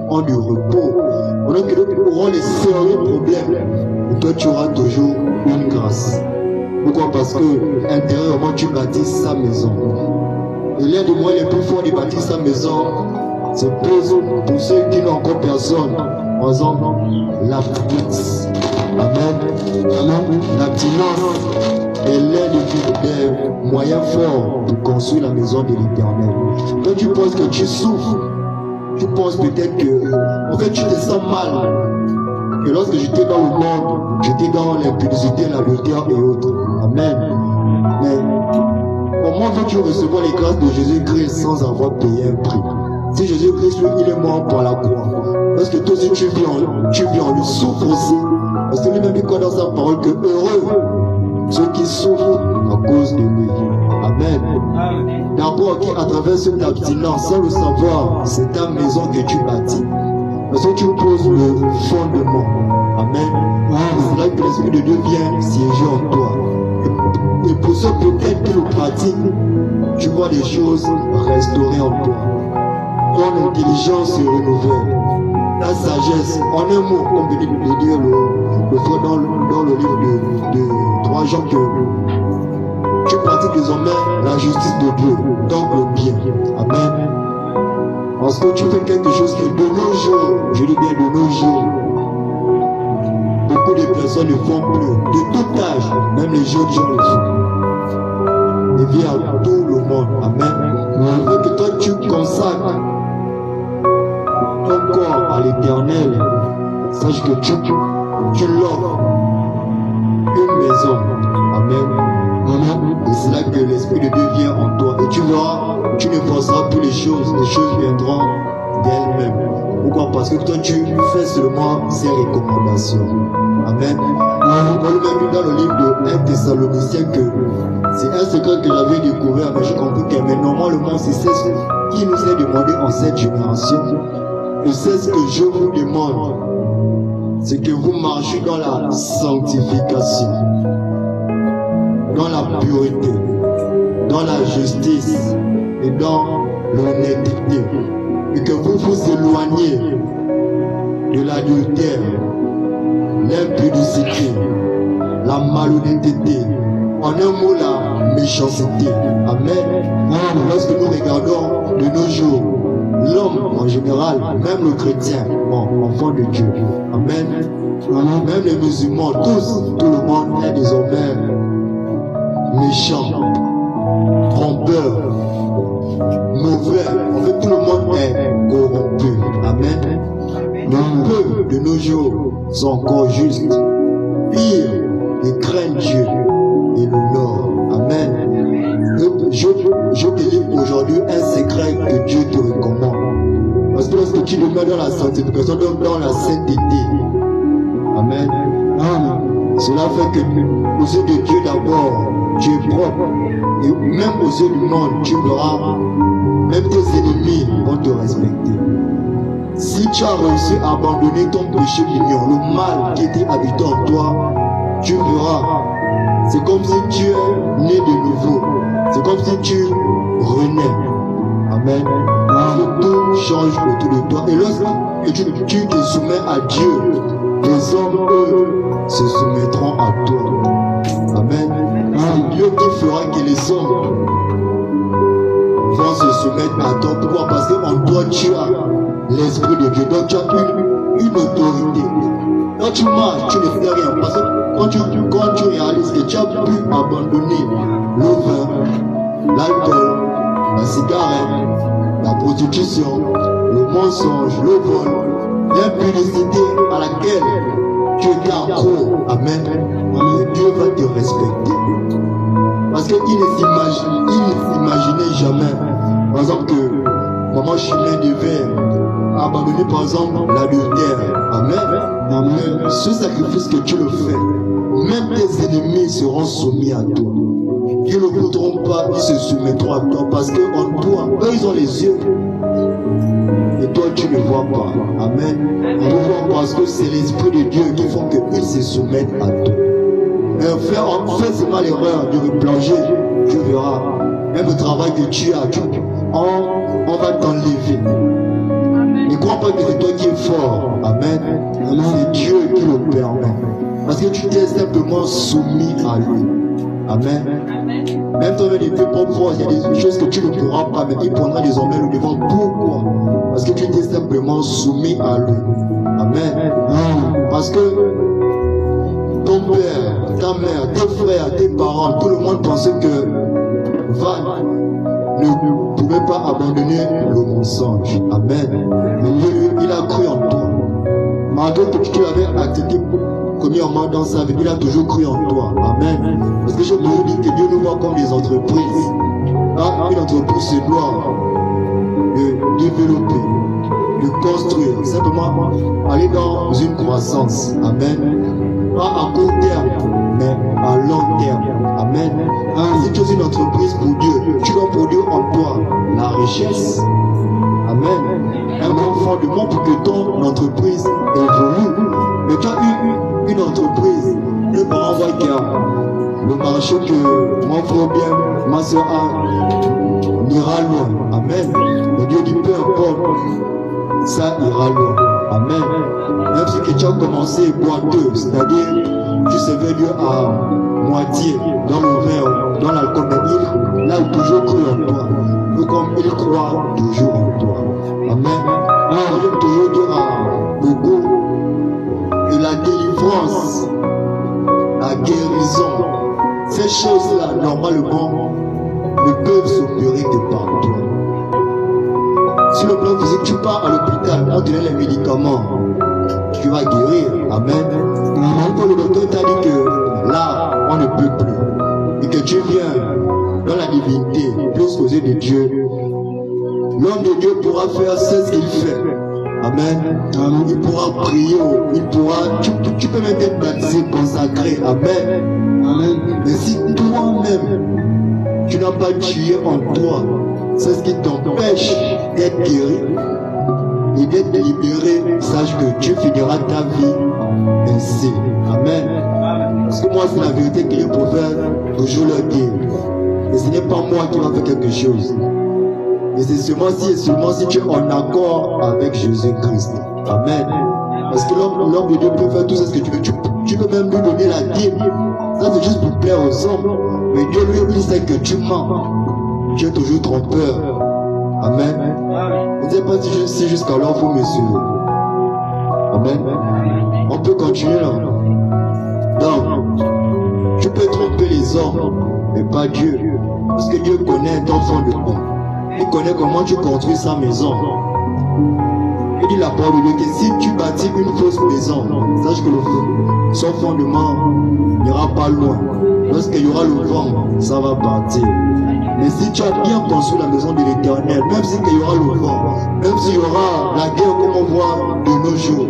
ont du repos. Pendant que d'autres auront les sérieux problèmes. Et toi, tu auras toujours une grâce. Pourquoi? Parce que intérieurement, tu bâtis sa maison. Et l'un des moyens les plus forts de bâtir sa maison, c'est pour ceux qui n'ont encore personne. Par exemple, l'abstinence. Amen. Amen. L'abstinence est l'un des moyens forts de construire la maison de l'Éternel. Quand tu penses que tu souffres, tu penses peut-être que, en fait, tu te sens mal. Que lorsque j'étais dans le monde, j'étais dans l'impudicité, l'adultère et autres. Amen. Mais comment veux-tu recevoir les grâces de Jésus-Christ sans avoir payé un prix? Si Jésus-Christ, lui, il est mort par la croix. Parce que toi aussi tu vis en lui, souffre aussi. Parce que lui-même dit quoi dans sa parole que heureux ceux qui souffrent à cause de lui. Amen. D'abord, à travers cette abstinence, sans le savoir, c'est ta maison que tu bâtis. Parce que tu poses le fondement. Amen. C'est là que l'Esprit de Dieu vient siéger en toi. Et pour ceux peut-être qui le pratiquent, tu vois des choses restaurées en toi. Ton intelligence se renouvelle. Ta sagesse, en un mot, comme venait de dire le frère dans le livre de 3 Jean, que tu pratiques désormais la justice de Dieu, donc le bien. Amen. Parce que tu fais quelque chose que de nos jours, je dis bien de nos jours, beaucoup de personnes ne font plus, de tout âge, même les jeunes gens le font. Et vient à tout le monde. Amen. Il faut que toi tu consacres ton corps à l'Éternel. Sache que tu l'offres une maison. Amen. Amen. Et c'est là que l'Esprit de Dieu vient en toi. Et tu verras, tu ne forceras plus les choses viendront d'elles-mêmes. Pourquoi? Parce que toi tu fais seulement ces recommandations. Amen. On le même dans le livre de 1 Thessaloniciens que c'est un secret que j'avais découvert, mais j'ai compris que mais normalement c'est ce qui nous est demandé en cette génération. Et c'est ce que je vous demande, c'est que vous marchiez dans la sanctification, dans la pureté, dans la justice et dans l'honnêteté. Et que vous vous éloignez de l'adultère, l'impudicité, la malhonnêteté, en un mot la méchanceté. Amen. Lorsque nous regardons de nos jours, l'homme en général, même le chrétien, enfant de Dieu. Amen. Même les musulmans, tout le monde est désormais méchant, trompeur, mauvais. En fait, tout le monde est corrompu. Amen. Le peuple de nos jours sont encore justes. Pire, ils craignent Dieu et l'honneur. Amen. Je te dis aujourd'hui un secret que Dieu te recommande. Parce que lorsque tu demeures dans la sanctification, dans la sainteté, amen. Cela fait que aux yeux de Dieu d'abord, tu es propre. Et même aux yeux du monde, tu verras, même tes ennemis vont te respecter. Si tu as réussi à abandonner ton péché mignon, le mal qui était habitant en toi, tu verras. C'est comme si tu es né de nouveau. C'est comme si tu renais. Amen. Tout change autour de toi. Et lorsque tu te soumets à Dieu, les hommes, eux, se soumettront à toi. Amen. C'est Dieu qui fera que les hommes vont se soumettre à toi. Pourquoi? Parce qu'en toi, tu as l'Esprit de Dieu. Donc tu as une autorité. Quand tu marches, tu ne fais rien. Parce que quand tu réalises que tu as pu abandonner le vin, l'alcool, la cigarette, la prostitution, le mensonge, le vol, l'impudicité à laquelle tu es accro, amen, Dieu va te respecter. Parce qu'il ne s'imaginait jamais, par exemple, que maman Chimène devait abandonner par exemple l'adultère. Amen. Ce sacrifice que tu le fais, même tes ennemis seront soumis à toi. Ils ne voudront pas, ils se soumettront à toi parce qu'en toi, eux ils ont les yeux. Et toi tu ne vois pas. Amen. Pourquoi? Parce que c'est l'Esprit de Dieu qui font qu'ils se soumettent à toi. Fais seulement l'erreur de replonger, tu verras. Même le travail que tu as, on va t'enlever. Ne crois pas que c'est toi qui es fort. Amen. C'est Dieu qui le permet. Parce que tu t'es simplement soumis à lui. Amen. Même toi-même, il peut pas voir. Il y a des choses que tu ne pourras pas, mais il prendra désormais le devant. Pourquoi? Parce que tu t'es simplement soumis à lui. Amen. Parce que ton père, ta mère, tes frères, tes parents, tout le monde pensait que Van ne pouvait pas abandonner le mensonge. Amen. Mais Dieu, il a cru en toi. Malgré que tu avais accepté premièrement dans sa vie, il a toujours cru en toi. Amen. Parce que je vous dis que Dieu nous voit comme des entreprises. Une entreprise se doit de développer, de construire, simplement aller dans une croissance. Amen. Pas à court terme, mais à long terme. Amen. Si tu es une entreprise pour Dieu, tu dois produire en toi la richesse. Amen. Un bon fondement pour que ton entreprise évolue. Mais tu as eu une entreprise, les parents voient qu'il y a le marché que mon frère bien, ma soeur a, ira loin. Amen. Mais Dieu dit peu importe, ça ira loin. Amen. Même si que tu as commencé boiteux, c'est-à-dire tu servais Dieu à moitié dans le verre, dans l'alcool, mais il a toujours cru en toi. Tout comme il croit toujours en toi. Amen. Je vais toujours dire à beaucoup que la délivrance, la guérison, ces choses-là, normalement, ne peuvent s'opérer que par toi. Sur le plan physique, tu pars à l'hôpital, on te donne les médicaments, tu vas guérir. Amen. Quand le docteur t'a dit que là, on ne peut plus, et que tu viens dans la divinité, plus aux yeux de Dieu, l'homme de Dieu pourra faire ce qu'il fait. Amen. Il pourra prier, il pourra, tu peux même être baptisé, consacré. Amen. Amen. Mais si toi-même, tu n'as pas tué en toi, c'est ce qui t'empêche d'être guéri et d'être libéré, sache que tu finiras ta vie ainsi. Amen. Parce que moi, c'est la vérité que les prophètes toujours leur dire. Et ce n'est pas moi qui va faire quelque chose. Et c'est seulement si tu es en accord avec Jésus-Christ. Amen. Parce que l'homme de Dieu peut faire tout ce que tu veux. Tu peux même lui donner la dîme. Ça, c'est juste pour plaire aux hommes. Mais Dieu, lui, il sait que tu mens. Tu es toujours trompeur. Amen. Je ne sais pas si jusqu'alors vous me suivez. Amen. On peut continuer là. Donc, tu peux tromper les hommes, mais pas Dieu. Parce que Dieu connaît ton fond de toi. Il connaît comment tu construis sa maison. Il dit la parole de Dieu que si tu bâtis une fausse maison, sache que son fondement n'ira pas loin. Lorsqu'il y aura le vent, ça va partir. Mais si tu as bien construit la maison de l'Éternel, même s'il y aura le vent, même s'il y aura la guerre comme on voit de nos jours,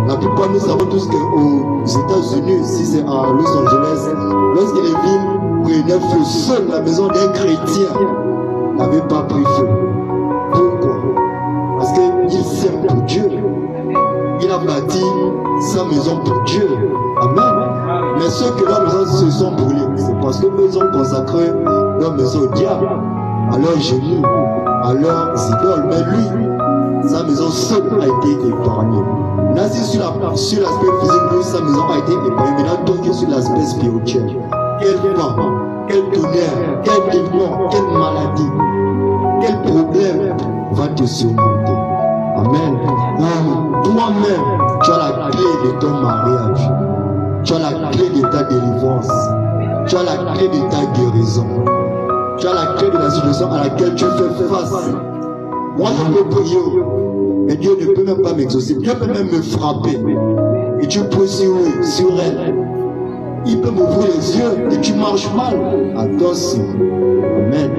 la plupart nous savons tous qu'aux États-Unis, si c'est à Los Angeles, lorsque les villes prenaient feu, seule la maison d'un chrétien n'avait pas pris feu. Pourquoi? Parce qu'il s'aime pour Dieu. Il a bâti sa maison pour Dieu. Amen. Mais ceux que leurs maisons se sont brûlées, c'est parce qu'ils ont consacré leur maison au diable, à leurs genoux, à leurs idoles. Mais lui, sa maison seule a été épargnée. Là, si sur l'aspect physique, lui, sa maison a été épargnée. Maintenant, toi qui es sur l'aspect spirituel, quel vent, quel tonnerre, quel démon, quelle maladie, quel problème va te surmonter. Amen. Toi-même, tu as la clé de ton mariage. Tu as la clé de ta délivrance. Tu as la clé de ta guérison. Tu as la clé de la situation à laquelle tu fais face. Moi, je peux prier, mais Dieu ne peut même pas m'exaucer. Dieu peut même me frapper. Et tu pries sur elle. Il peut m'ouvrir les yeux et tu marches mal. Attention. Amen.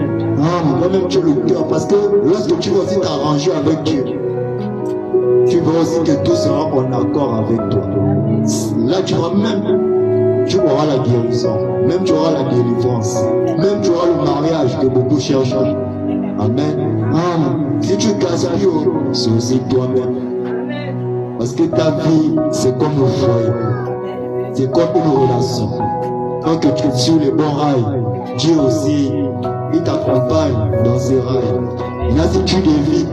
Toi-même, tu as le cœur. Parce que lorsque tu vas aussi t'arranger avec Dieu, tu verras aussi que tout sera en accord avec toi. Là, tu auras la guérison, même tu auras la délivrance, même tu auras le mariage que beaucoup cherchent. Amen. Si tu gaspilles, c'est aussi toi-même. Parce que ta vie, c'est comme un foyer. C'est comme une relation. Quand tu es sur les bons rails, Dieu aussi, il t'accompagne dans ces rails. Là, si tu dévies,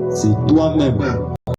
c'est toi-même